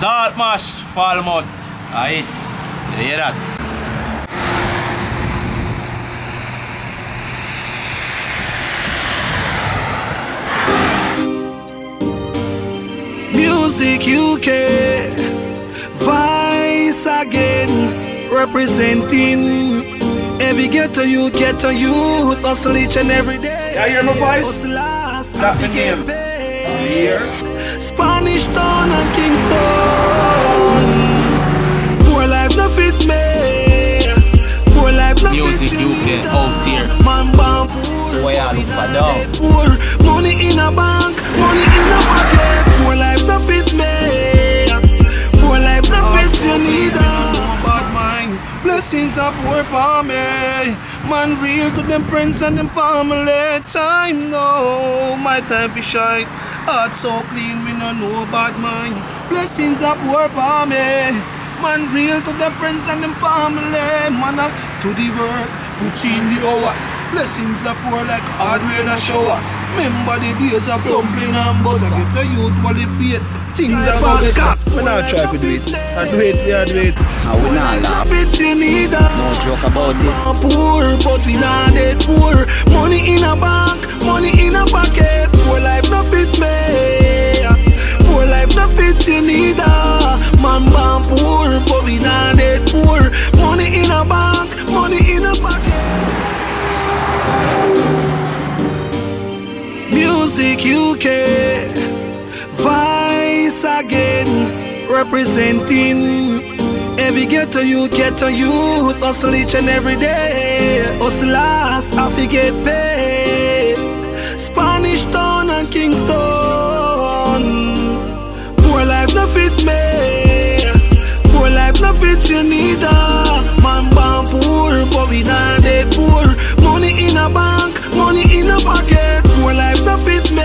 Salt mash, Falmouth. Alright. You hear that? Music UK, Viice again, representing every ghetto you, hustle each and every day. Yeah, hear my voice? That the name. Here. Spanish Town and Kingston. Poor life no fit me. Poor life no Music fit UK out here. Man bomb. So why I look for now? Poor money in a bank, money in a pocket. Poor life no fit me. Poor life no fit you neither. Bad mind, blessings are poor for me. Man real to them friends and them family. Time no, my time for shine. Heart so clean, me no know bad mind. Blessings are poor for me. Man real to them friends and them family. Man up to the work, put in the hours. Blessings are poor like hard rain and shower. Remember the days of dumpling and butter. Get the youth qualified. Things are bad cast. We not try to do it. I do it, we do it. And we not laugh. No joke about it. Poor, but we not dead poor. Money in a bank, money in a pocket. Poor life no fit me. Poor life no fit you neither. Man born poor, but we not dead poor. Money in a bank, money in a pocket. Music UK, Viice again, representing every ghetto you, hustle each and every day. Hustlers, I forget pay. Spanish Town and Kingston. Poor life no fit me. Poor life no fit you neither. Man born poor, but we not dead poor. Money in a bank, money in a pocket. Poor life no fit me.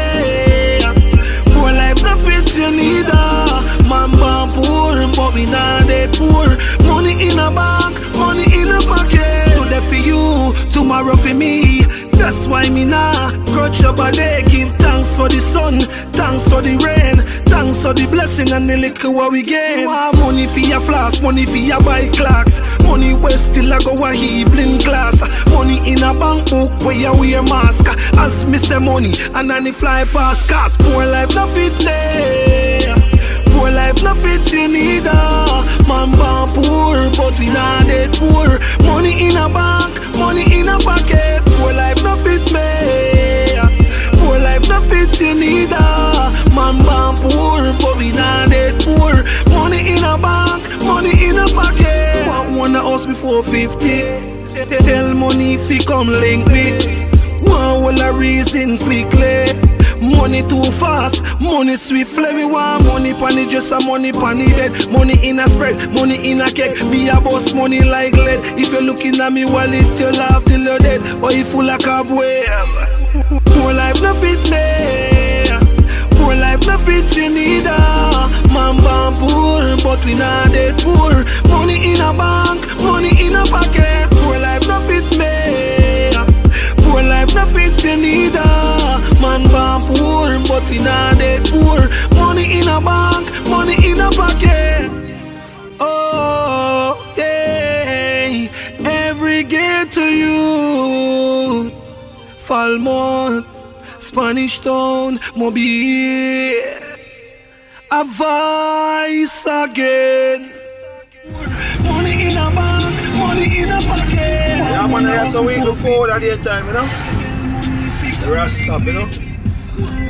Poor life no fit you neither. Man born poor, but we not dead poor. Money in a bank, money in a pocket. Today for you, tomorrow for me. That's why me nah grudge your body. Give thanks for the sun, thanks for the rain, thanks for the blessing and the liquor what we gain. You want money for your flask, money for your bike clocks. Money where still I go a evening class. Money in a bank book where you wear mask. As me say money and then fly past cars. Poor life no fit me. Poor life no fit you neither. Man born poor, but we not dead poor. Money in a bank, money in a pocket. Poor life no fit me. Poor life no fit you neither. Man born poor, but we not dead poor. Money in a bank, money in a pocket. Want a house before 50. Tell money if you come link me. Want all a reason quickly. Money too fast, money swiftly. We want money panny, just a money panny bed. Money in a spread, money in a cake. Me a boss money like lead. If you're looking at me wallet, you laugh till you're dead. Or you full of cobweb. Poor life no fit me. Poor life no fit you neither. Man born poor, but we not dead poor. Money in a bank, money in a pocket. Poor life no fit me. Poor life no fit you neither. Man born poor, but we not dead poor. Money in a bank, money in a pocket. Oh, yeah. Every ghetto youth, Falmouth, Spanish Town, Mobile, a Viice again. Money in a bank, money in a pocket. Yeah, man, that's how we go forward at that time, you know? The rest stop, you know?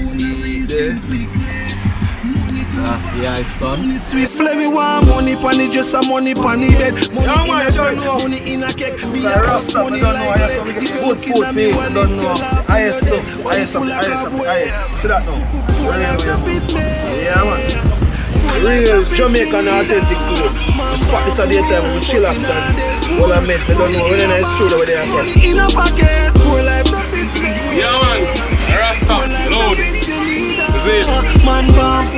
See there. See I son. Swiftly we want money panny, just a money panny bed. Money in a spread, money in a cake. So I rest up, I don't know, I have some good food for you, I don't know. Highest stuff, highest of the highest of the highest. See that now? Yeah, man. Real Jamaican authentic food. We spot this at the time with chillax and all I meant, I don't know, we're in a studio over there, son. In a pocket, poor life. Yeah, man. Rasta, load.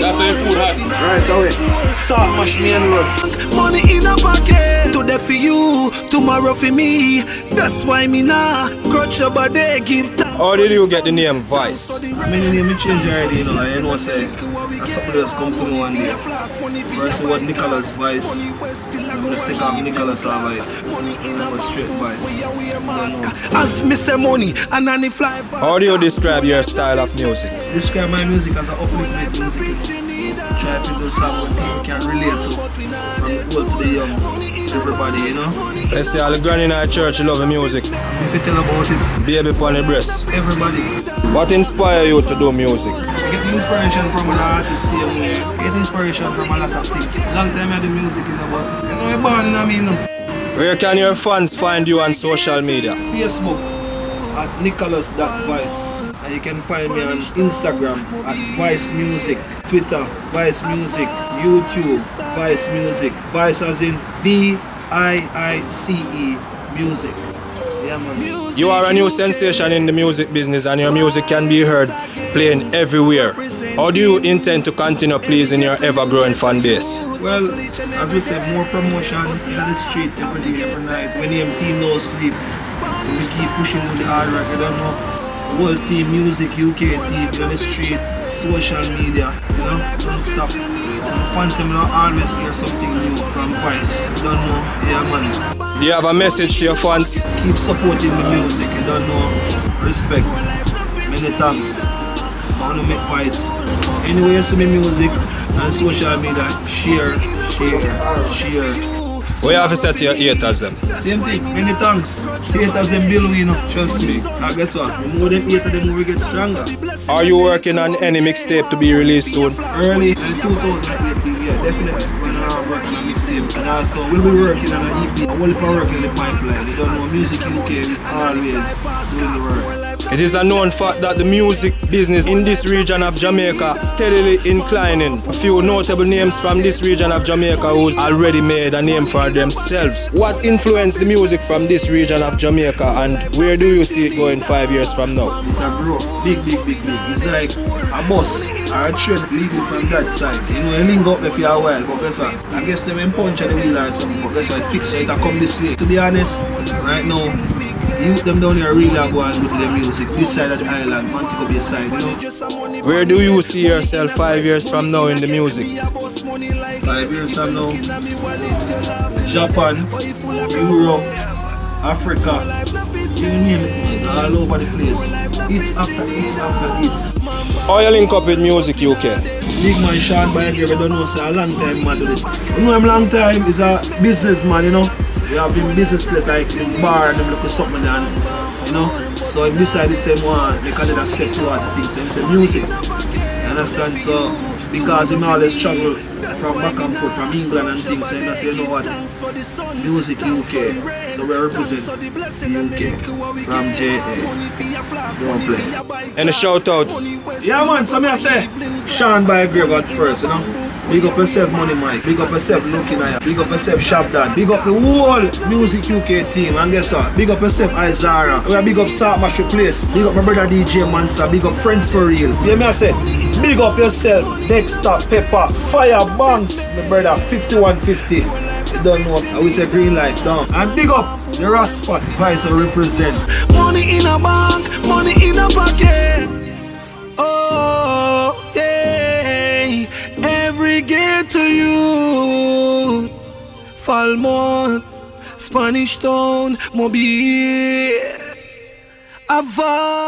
That's how your food hot. Right away. Salt mash me and run. Money in a pocket. Today for you, tomorrow for me. That's why me nah grudge your body, give thanks. How did you get the name Viice? I mean the name change already, you know, I know say That's something that's come to me one day. First, what Nicholas Viice. I'm gonna stick off Nicholas Viice. I'm a straight Viice. As me say money and any fly. How do you describe your style of music? Describe my music as an upliftment music. Try to do something people can relate to. From the old to the young. Everybody, you know. Let's say all the granny in our church love the music. If you tell about it. Baby upon the breast. Everybody. What inspire you to do music? I get inspiration from a lot of same way. I get inspiration from a lot of things. Long time I do music, you know, but you know I'm born in I mean. Where can your fans find you on social media? Facebook at nicholas.vice. And you can find me on Instagram at Viice Music, Twitter, Viice Music, YouTube, Viice Music. Viice as in V-I-I-C-E Music. Yeah, man. You are a new sensation in the music business and your music can be heard playing everywhere. How do you intend to continue pleasing your ever-growing fan base? Well, as we said, more promotion in the street every day, every night. When the team no sleep, so we keep pushing on the hard rock. I don't know, whole team, music, UK team, in the street, social media, you know, don't stop. So the fans will always hear something new from Viice. You don't know, yeah man. Do you have a message to your fans? Keep supporting the music, you don't know, respect, many thanks. I want to make Viice. Anyway, you see me music and social media, share. What you have to say to your haters them? Same thing, many thanks. Haters them below, you know, trust me. And guess what? The more them haters, the more we get stronger. Are you working on any mixtape to be released soon? Early in 2018, yeah, definitely. When I'm working on a mixtape. And also, we'll be working on an EP. I will be working in the pipeline. You don't know, Music UK is always doing the work. It is a known fact that the music business in this region of Jamaica steadily inclining. A few notable names from this region of Jamaica who's already made a name for themselves. What influenced the music from this region of Jamaica and where do you see it going 5 years from now? It can grow big. It's like a bus or a train leaving from that side. You know, you link up there for a while, but guess what? I guess they may punch at the wheel or something, but guess what? It fix it, it come this way. To be honest, right now, youth them down here really are going to do their music. This side of the island, man, to be a side, you know. Where do you see yourself 5 years from now in the music? 5 years from now, Japan, Europe, Africa, you name it, man, all over the place. It's after it's. How you link up with Music UK? Big man Sean by here, I don't know, say a long time man do this. You know him long time, he's a businessman, you know. We have in business place like the bar and them look at something and you know. So he decided to say more they call it a step towards the thing. So he said music. You understand? So because he always travel from back and forth from England and things, so he say, you know what? Music UK. So we represent UK from JA. Don't play. Any shout outs? Yeah man, so I say Sean by Grave at first, you know. Big up yourself, Money Mike. Big up yourself, Looking Aya. Big up yourself, Shabdan. Big up the whole Music UK team. And guess what? Big up yourself, Izara. We are big up Salt Mash Place. Big up my brother DJ Mansa. Big up Friends for Real. You hear me I say? Big up yourself, Dexter, Pepper, Fire Banks, my brother, 5150. You don't know, I will say Green Life down. And big up the Raspat, Viice represent. Money in a bank, money in a pocket. Oh, yeah. Every gate to you. Falmouth, Spanish Town, Mobile, Ava.